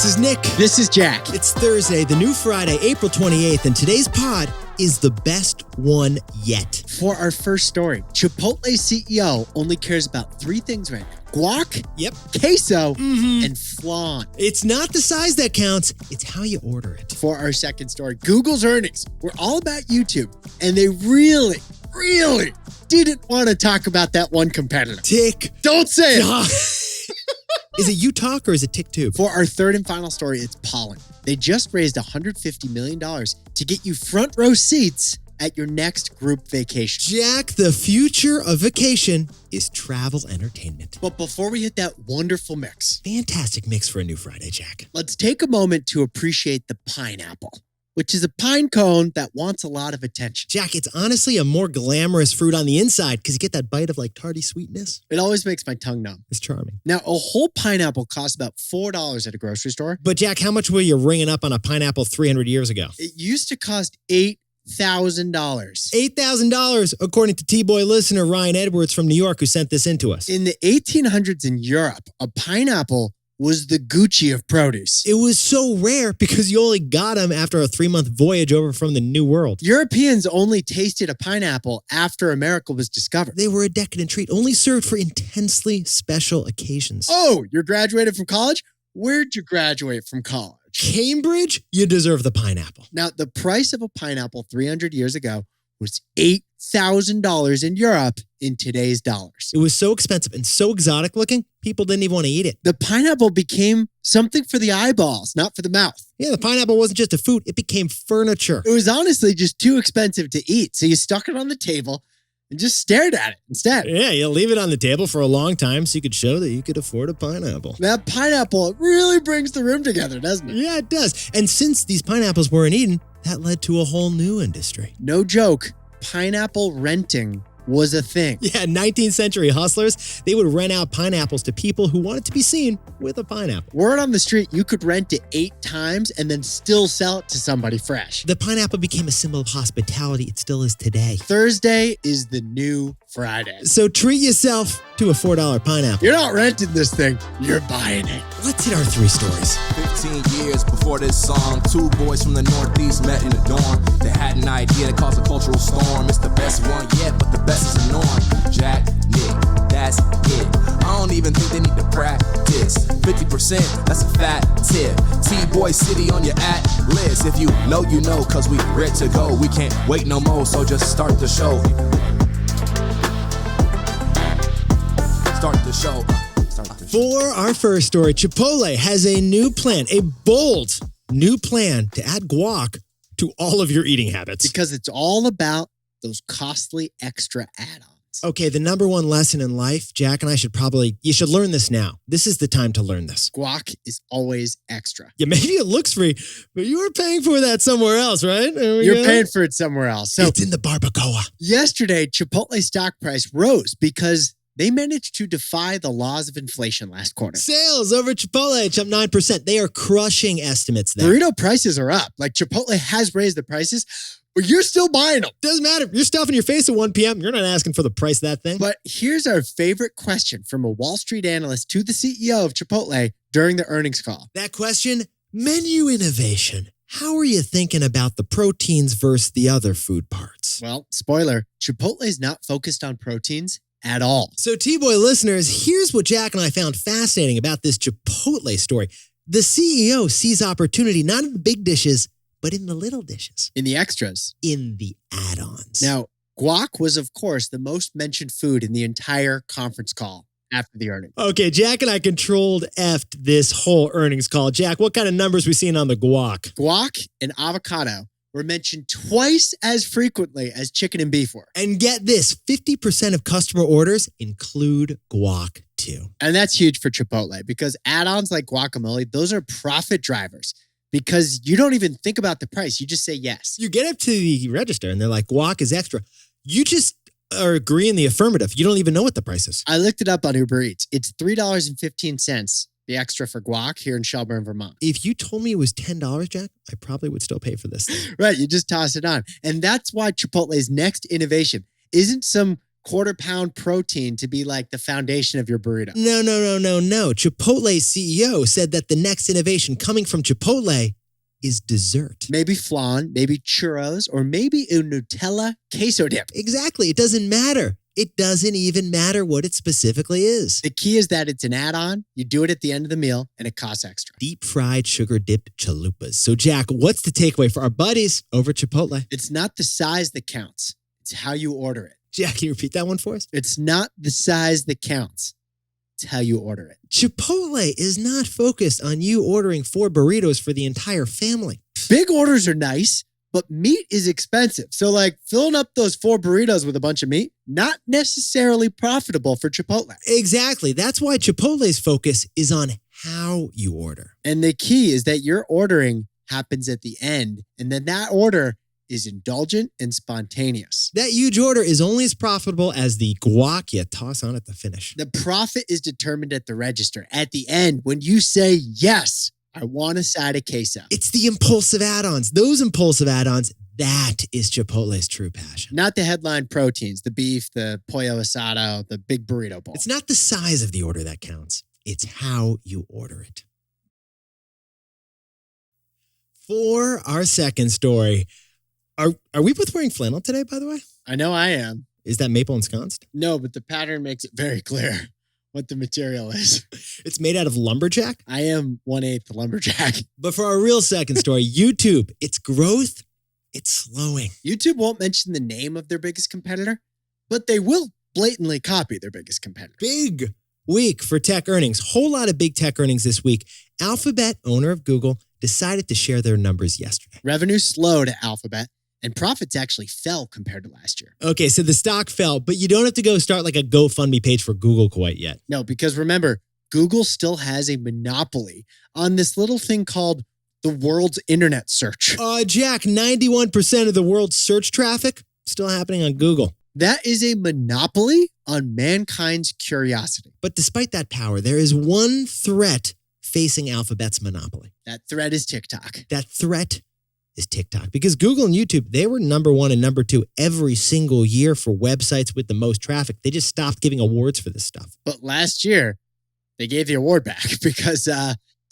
This is Nick. This is Jack. It's Thursday, the new Friday, April 28th, and today's pod is the best one yet. For our first story, Chipotle CEO only cares about three things right now. Guac, Yep. queso, and flan. It's not the size that counts, it's how you order it. For our second story, Google's earnings were all about YouTube, and they really didn't want to talk about that one competitor. Tick. Don't say it. Is it you talk or is it tick two? For our third and final story, it's Pollen. They just raised $150 million to get you front row seats at your next group vacation. Jack, the future of vacation is travel entertainment. But before we hit that wonderful mix, Fantastic mix for a new Friday, Jack. let's take a moment to appreciate the pineapple, which is a pine cone that wants a lot of attention. Jack, it's honestly a more glamorous fruit on the inside because you get that bite of like tarty sweetness. It always makes my tongue numb. It's charming. Now, a whole pineapple costs about $4 at a grocery store. But Jack, how much were you ringing up on a pineapple 300 years ago? It used to cost $8,000. $8,000, according to T-Boy listener Ryan Edwards from New York, who sent this in to us. In the 1800s in Europe, a pineapple was the Gucci of produce. It was so rare because you only got them after a 3-month voyage over from the New World. Europeans only tasted a pineapple after America was discovered. They were a decadent treat, only served for intensely special occasions. Oh, you're graduated from college? Where'd you graduate from college? Cambridge, you deserve the pineapple. Now, the price of a pineapple 300 years ago was $8,000 in Europe in today's dollars. It was so expensive and so exotic looking, people didn't even want to eat it. The pineapple became something for the eyeballs, not for the mouth. Yeah, the pineapple wasn't just a food, it became furniture. It was honestly just too expensive to eat. So you stuck it on the table and just stared at it instead. Yeah, you leave it on the table for a long time so you could show that you could afford a pineapple. That pineapple really brings the room together, doesn't it? Yeah, it does. And since these pineapples weren't eaten, that led to a whole new industry. No joke, pineapple renting was a thing. Yeah, 19th century hustlers, they would rent out pineapples to people who wanted to be seen with a pineapple. Word on the street, you could rent it 8 times and then still sell it to somebody fresh. The pineapple became a symbol of hospitality. It still is today. Thursday is the new Friday. So treat yourself to a $4 pineapple. You're not renting this thing, you're buying it. Let's hit our 3 stories. 15 years before this song, 2 boys from the Northeast met in a dorm. They had an idea that caused a cultural storm. It's the best one yet, but the best is the norm. Jack, Nick, that's it. I don't even think they need to practice. 50%, that's a fat tip. T-Boy City on your at-list. If you know, you know, cause we ready to go. We can't wait no more, so just start the show. Start the show. For our first story, Chipotle has a new plan, a bold new plan to add guac to all of your eating habits. Because it's all about those costly extra add-ons. Okay, the number one lesson in life, Jack and I you should learn this now. This is the time to learn this. Guac is always extra. Yeah, maybe it looks free, but you were paying for that somewhere else, right? You're paying for it somewhere else. So it's in the barbacoa. yesterday, Chipotle stock price rose because they managed to defy the laws of inflation last quarter. Sales over Chipotle jumped 9%. They are crushing estimates there. Burrito prices are up. Like Chipotle has raised the prices, but you're still buying them. Doesn't matter. You're stuffing your face at 1 p.m. You're not asking for the price of that thing. But here's our favorite question from a Wall Street analyst to the CEO of Chipotle during the earnings call. That question, menu innovation. How are you thinking about the proteins versus the other food parts? Well, spoiler, Chipotle is not focused on proteins at all. So T-Boy listeners, here's what Jack and I found fascinating about this Chipotle story. The CEO sees opportunity not in the big dishes, but in the little dishes. In the extras. In the add-ons. Now, guac was, of course, the most mentioned food in the entire conference call after the earnings. Okay, Jack and I controlled F'd this whole earnings call. Jack, what kind of numbers we seeing on the guac? Guac and avocado were mentioned twice as frequently as chicken and beef were. And get this, 50% of customer orders include guac too. And that's huge for Chipotle because add-ons like guacamole, those are profit drivers because you don't even think about the price. You just say yes. You get up to the register and they're like, guac is extra. You just are agreeing the affirmative. You don't even know what the price is. I looked it up on Uber Eats. It's $3.15, the extra for guac here in Shelburne, Vermont. If you told me it was $10, Jack, I probably would still pay for this thing. Right, you just toss it on. And that's why Chipotle's next innovation isn't some quarter-pound protein to be like the foundation of your burrito. No. Chipotle's CEO said that the next innovation coming from Chipotle is dessert. Maybe flan, maybe churros, or maybe a Nutella queso dip. Exactly. It doesn't matter. It doesn't even matter what it specifically is. The key is that it's an add-on. You do it at the end of the meal, and it costs extra. Deep fried sugar dipped chalupas. So, Jack, what's the takeaway for our buddies over at Chipotle? It's not the size that counts. It's how you order it. Jack, can you repeat that one for us? It's not the size that counts. It's how you order it. Chipotle is not focused on you ordering 4 burritos for the entire family. Big orders are nice, but meat is expensive. So filling up those 4 burritos with a bunch of meat, not necessarily profitable for Chipotle. Exactly. That's why Chipotle's focus is on how you order. And the key is that your ordering happens at the end. And then that order is indulgent and spontaneous. That huge order is only as profitable as the guac you toss on at the finish. The profit is determined at the register. At the end, when you say, yes, I want a side of queso. It's the impulsive add-ons. Those impulsive add-ons, that is Chipotle's true passion. Not the headline proteins, the beef, the pollo asado, the big burrito bowl. It's not the size of the order that counts. It's how you order it. For our second story, are we both wearing flannel today, by the way? I know I am. Is that maple ensconced? No, but the pattern makes it very clear what the material is. It's made out of lumberjack? I am 1/8 lumberjack. But for our real second story, YouTube, its growth, it's slowing. YouTube won't mention the name of their biggest competitor, but they will blatantly copy their biggest competitor. Big week for tech earnings. Whole lot of big tech earnings this week. Alphabet, owner of Google, decided to share their numbers yesterday. Revenue slowed at Alphabet, and profits actually fell compared to last year. Okay, so the stock fell, but you don't have to go start like a GoFundMe page for Google quite yet. No, because remember, Google still has a monopoly on this little thing called the world's internet search. Jack, 91% of the world's search traffic still happening on Google. That is a monopoly on mankind's curiosity. But despite that power, there is one threat facing Alphabet's monopoly. That threat is TikTok. That threat is TikTok. Because Google and YouTube, they were number 1 and number 2 every single year for websites with the most traffic. They just stopped giving awards for this stuff. But last year, they gave the award back because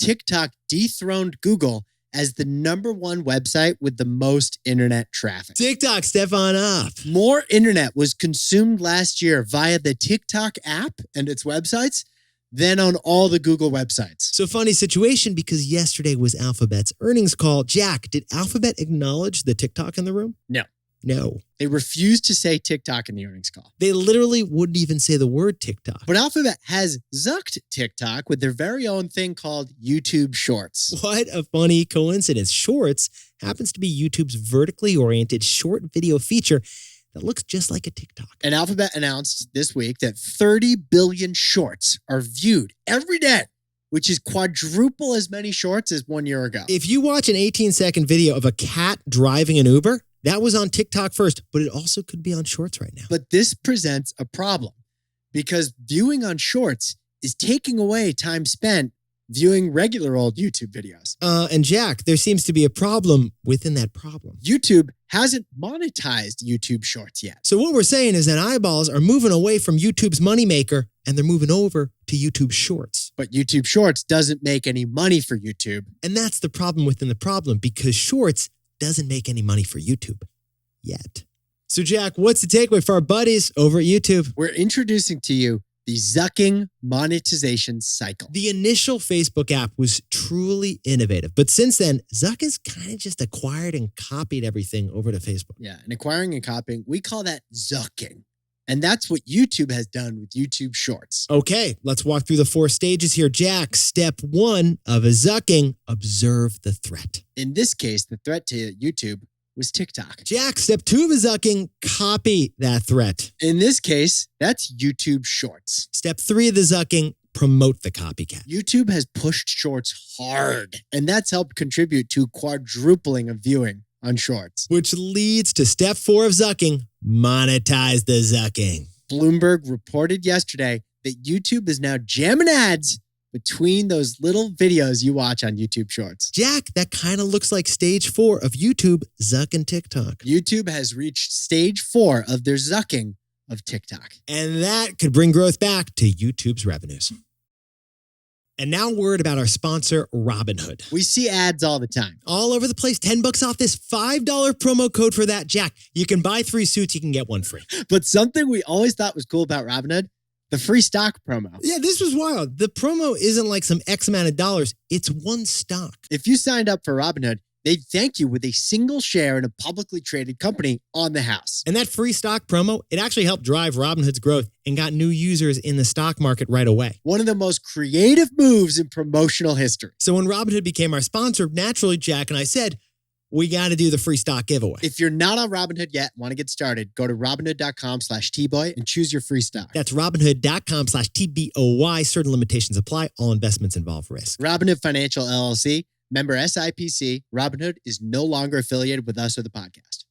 TikTok dethroned Google as the number 1 website with the most internet traffic. TikTok, step on up. More internet was consumed last year via the TikTok app and its websites than on all the Google websites. So funny situation because yesterday was Alphabet's earnings call. Jack, did Alphabet acknowledge the TikTok in the room? No. They refused to say TikTok in the earnings call. They literally wouldn't even say the word TikTok. But Alphabet has zucked TikTok with their very own thing called YouTube Shorts. What a funny coincidence. Shorts happens to be YouTube's vertically oriented short video feature that looks just like a TikTok. And Alphabet announced this week that 30 billion shorts are viewed every day, which is quadruple as many shorts as 1 year ago. If you watch an 18-second video of a cat driving an Uber, that was on TikTok first, but it also could be on Shorts right now. But this presents a problem because viewing on Shorts is taking away time spent viewing regular old YouTube videos. And Jack, there seems to be a problem within that problem. YouTube hasn't monetized YouTube Shorts yet. So what we're saying is that eyeballs are moving away from YouTube's moneymaker and they're moving over to YouTube Shorts. But YouTube Shorts doesn't make any money for YouTube. And that's the problem within the problem because Shorts doesn't make any money for YouTube yet. So Jack, what's the takeaway for our buddies over at YouTube? We're introducing to you the zucking monetization cycle. The initial Facebook app was truly innovative, but since then, Zuck has kind of just acquired and copied everything over to Facebook. Yeah, and acquiring and copying, we call that zucking. And that's what YouTube has done with YouTube Shorts. Okay, let's walk through the 4 stages here. Jack, step 1 of a zucking, observe the threat. In this case, the threat to YouTube was TikTok. Jack, step 2 of a zucking, copy that threat. In this case, that's YouTube Shorts. Step 3 of the zucking, promote the copycat. YouTube has pushed Shorts hard, and that's helped contribute to quadrupling of viewing on Shorts. Which leads to step 4 of zucking, monetize the zucking. Bloomberg reported yesterday that YouTube is now jamming ads between those little videos you watch on YouTube Shorts. Jack, that kind of looks like stage 4 of YouTube, Zuck and TikTok. YouTube has reached stage 4 of their zucking of TikTok. And that could bring growth back to YouTube's revenues. And now word about our sponsor, Robinhood. We see ads all the time. All over the place, $10 off this $5 promo code for that, Jack. You can buy 3 suits, you can get 1 free. But something we always thought was cool about Robinhood, the free stock promo. Yeah, this was wild. The promo isn't like some X amount of dollars. It's 1 stock. If you signed up for Robinhood, they'd thank you with a single share in a publicly traded company on the house. And that free stock promo, it actually helped drive Robinhood's growth and got new users in the stock market right away. One of the most creative moves in promotional history. So when Robinhood became our sponsor, naturally, Jack and I said, we got to do the free stock giveaway. If you're not on Robinhood yet and want to get started, go to Robinhood.com/tboy and choose your free stock. That's Robinhood.com/TBOY. Certain limitations apply. All investments involve risk. Robinhood Financial LLC, member SIPC. Robinhood is no longer affiliated with us or the podcast.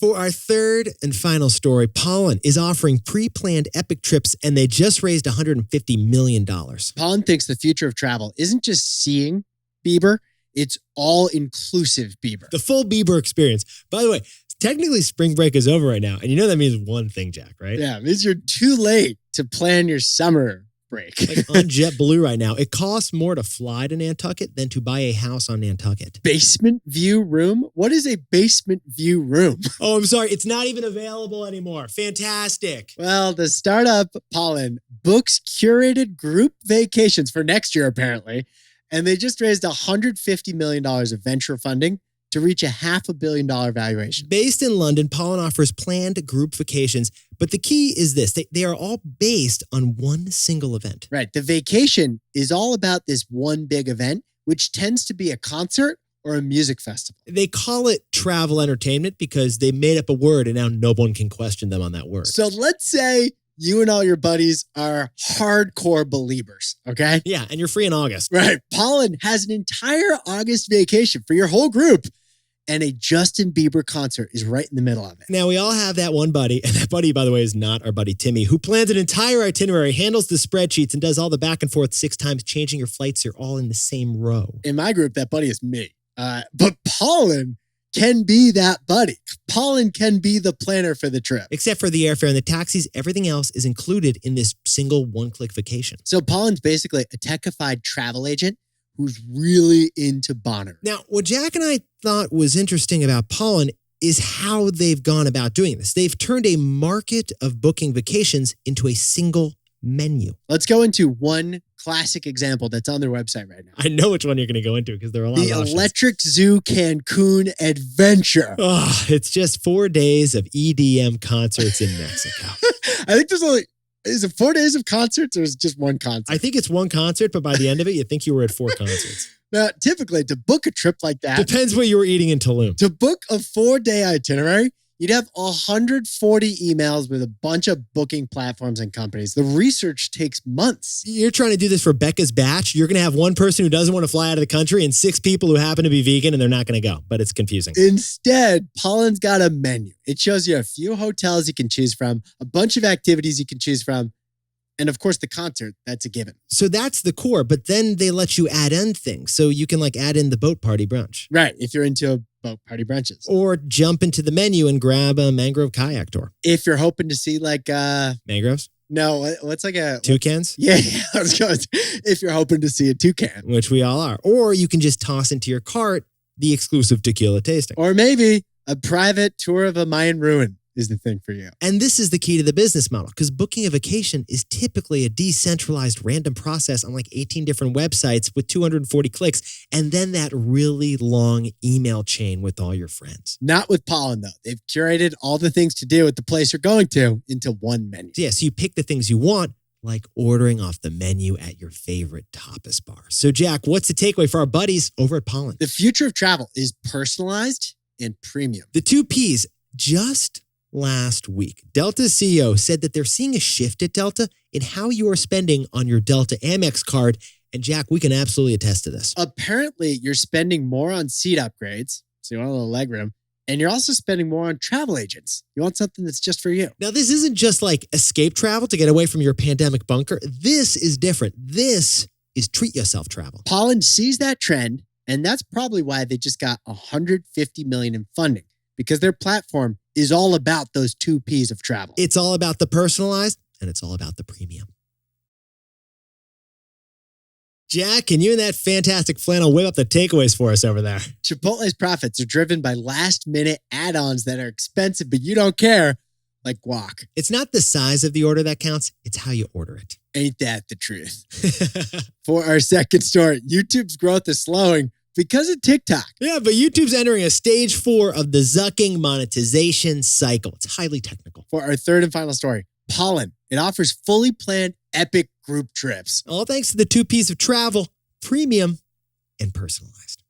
For our third and final story, Pollen is offering pre-planned epic trips, and they just raised $150 million. Pollen thinks the future of travel isn't just seeing Bieber, it's all-inclusive Bieber. The full Bieber experience. By the way, technically spring break is over right now, and you know that means one thing, Jack, right? Yeah, it means you're too late to plan your summer break. Like on JetBlue right now, it costs more to fly to Nantucket than to buy a house on Nantucket. Basement view room? What is a basement view room? Oh, I'm sorry. It's not even available anymore. Fantastic. Well, the startup Pollen books curated group vacations for next year, apparently. And they just raised $150 million of venture funding to reach a $500 million valuation. Based in London, Pollen offers planned group vacations, but the key is this. They are all based on one single event. Right. The vacation is all about this one big event, which tends to be a concert or a music festival. They call it travel entertainment because they made up a word and now no one can question them on that word. So let's say you and all your buddies are hardcore believers, okay? Yeah, and you're free in August. Right. Pollen has an entire August vacation for your whole group. And a Justin Bieber concert is right in the middle of it. Now, we all have that one buddy, and that buddy, by the way, is not our buddy Timmy, who plans an entire itinerary, handles the spreadsheets, and does all the back and forth 6 times, changing your flights. You're all in the same row. In my group, that buddy is me. But Pollen can be that buddy. Pollen can be the planner for the trip. Except for the airfare and the taxis, everything else is included in this single one-click vacation. So Pollen's basically a techified travel agent who's really into Bonner. Now, what Jack and I thought was interesting about Pollen is how they've gone about doing this. They've turned a market of booking vacations into a single menu. Let's go into one classic example that's on their website right now. I know which one you're going to go into because there are a lot of The options. Electric Zoo Cancun Adventure. Oh, it's just 4 days of EDM concerts in Mexico. I think there's only... Is it 4 days of concerts or is it just one concert? I think it's one concert, but by the end of it, you think you were at 4 concerts. Now, typically, to book a trip like that, Depends what you were eating in Tulum. to book a 4-day itinerary, you'd have 140 emails with a bunch of booking platforms and companies. The research takes months. You're trying to do this for Becca's batch. You're going to have one person who doesn't want to fly out of the country and 6 people who happen to be vegan and they're not going to go, but it's confusing. Instead, Pollen's got a menu. It shows you a few hotels you can choose from, a bunch of activities you can choose from, and of course, the concert, that's a given. So that's the core, but then they let you add in things. So you can like add in the boat party brunch. Right, if you're into boat party brunches. Or jump into the menu and grab a mangrove kayak tour. If you're hoping to see like, Mangroves? no, what's like a... Toucans? Yeah, I was going to, if you're hoping to see a toucan. Which we all are. Or you can just toss into your cart the exclusive tequila tasting. Or maybe a private tour of a Mayan ruin is the thing for you. And this is the key to the business model because booking a vacation is typically a decentralized random process on like 18 different websites with 240 clicks and then that really long email chain with all your friends. Not with Pollen, though. They've curated all the things to do at the place you're going to into one menu. So yeah, so you pick the things you want, like ordering off the menu at your favorite tapas bar. So Jack, what's the takeaway for our buddies over at Pollen? The future of travel is personalized and premium. The 2 Ps, just last week, Delta's CEO said that they're seeing a shift at Delta in how you are spending on your Delta Amex card. And Jack, we can absolutely attest to this. Apparently, you're spending more on seat upgrades, so you want a little leg room, and you're also spending more on travel agents. You want something that's just for you. Now, this isn't just like escape travel to get away from your pandemic bunker. This is different. This is treat yourself travel. Pollen sees that trend, and that's probably why they just got $150 million in funding, because their platform is all about those two P's of travel. It's all about the personalized and it's all about the premium. Jack, can you and that fantastic flannel whip up the takeaways for us over there? Chipotle's profits are driven by last-minute add-ons that are expensive, but you don't care, like guac. It's not the size of the order that counts, it's how you order it. Ain't that the truth? For our second story, YouTube's growth is slowing because of TikTok. Yeah, but YouTube's entering a stage 4 of the zucking monetization cycle. It's highly technical. For our third and final story, Pollen. It offers fully planned epic group trips. All thanks to the two P's of travel, premium and personalized.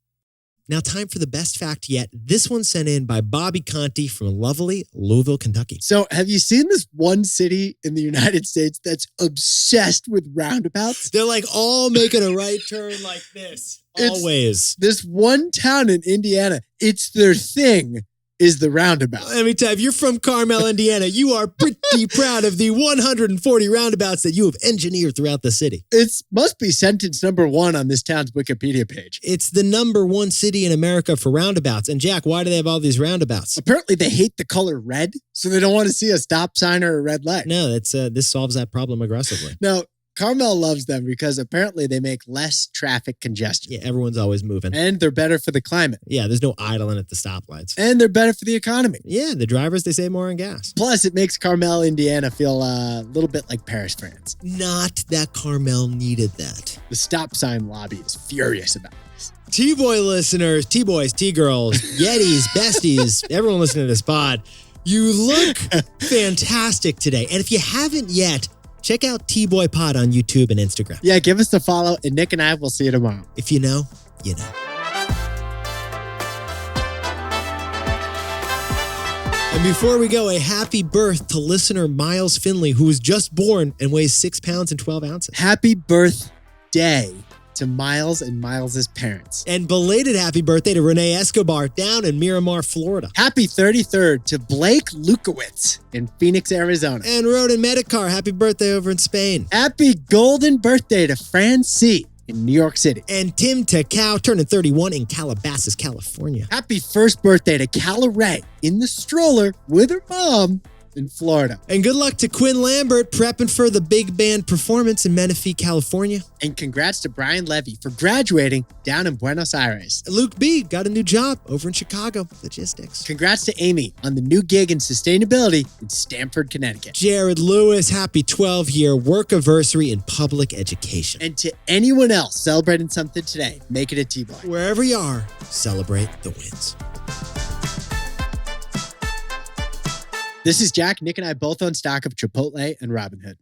Now, time for the best fact yet. This one sent in by Bobby Conti from lovely Louisville, Kentucky. So have you seen this one city in the United States that's obsessed with roundabouts? They're like all making a right turn like this. Always. This one town in Indiana, it's their thing is the roundabout. Let me tell you, if you're from Carmel, Indiana, you are pretty proud of the 140 roundabouts that you have engineered throughout the city. It must be sentence number 1 on this town's Wikipedia page. It's the number 1 city in America for roundabouts. And Jack, why do they have all these roundabouts? Apparently they hate the color red, so they don't want to see a stop sign or a red light. No, that's this solves that problem aggressively. Now, Carmel loves them because apparently they make less traffic congestion. Yeah, everyone's always moving. And they're better for the climate. Yeah, there's no idling at the stoplights. And they're better for the economy. Yeah, the drivers, they save more on gas. Plus, it makes Carmel, Indiana feel a little bit like Paris, France. Not that Carmel needed that. The stop sign lobby is furious about this. T-Boy listeners, T-Boys, T-Girls, Yetis, Besties, everyone listening to this pod, you look fantastic today. And if you haven't yet, check out T-Boy Pod on YouTube and Instagram. Yeah, give us the follow, and Nick and I will see you tomorrow. If you know, you know. And before we go, a happy birth to listener Miles Finley, who was just born and weighs 6 pounds and 12 ounces. Happy birthday to Miles and Miles's parents. And belated happy birthday to Renee Escobar down in Miramar, Florida. Happy 33rd to Blake Lukowitz in Phoenix, Arizona. And Roden Medicar, happy birthday over in Spain. Happy golden birthday to Fran C. in New York City. And Tim Takao turning 31 in Calabasas, California. Happy first birthday to Calla Ray in the stroller with her mom in Florida. And good luck to Quinn Lambert prepping for the big band performance in Menifee, California. And congrats to Brian Levy for graduating down in Buenos Aires. Luke B. got a new job over in Chicago, logistics. Congrats to Amy on the new gig in sustainability in Stamford, Connecticut. Jared Lewis, happy 12-year work anniversary in public education. And to anyone else celebrating something today, make it a T-Boy. Wherever you are, celebrate the wins. This is Jack. Nick and I both own stock of Chipotle and Robinhood.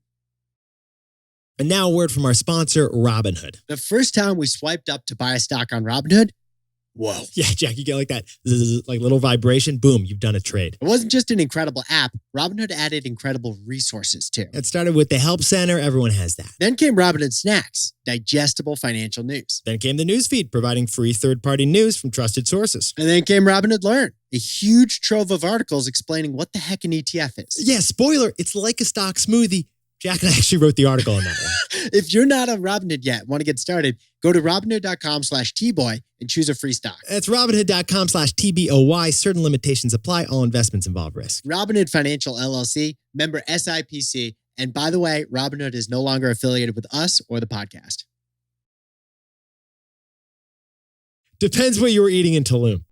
And now a word from our sponsor, Robinhood. The first time we swiped up to buy a stock on Robinhood, whoa. Yeah, Jack, you get like that zzz, like little vibration. Boom, you've done a trade. It wasn't just an incredible app. Robinhood added incredible resources too. It started with the Help Center. Everyone has that. Then came Robinhood Snacks, digestible financial news. Then came the newsfeed, providing free third-party news from trusted sources. And then came Robinhood Learn, a huge trove of articles explaining what the heck an ETF is. Yeah, spoiler, it's like a stock smoothie. Jack and I actually wrote the article on that one. If you're not on Robinhood yet, want to get started, go to Robinhood.com/T-Boy and choose a free stock. That's Robinhood.com/TBOY. Certain limitations apply. All investments involve risk. Robinhood Financial LLC, member SIPC. And by the way, Robinhood is no longer affiliated with us or the podcast. Depends what you were eating in Tulum.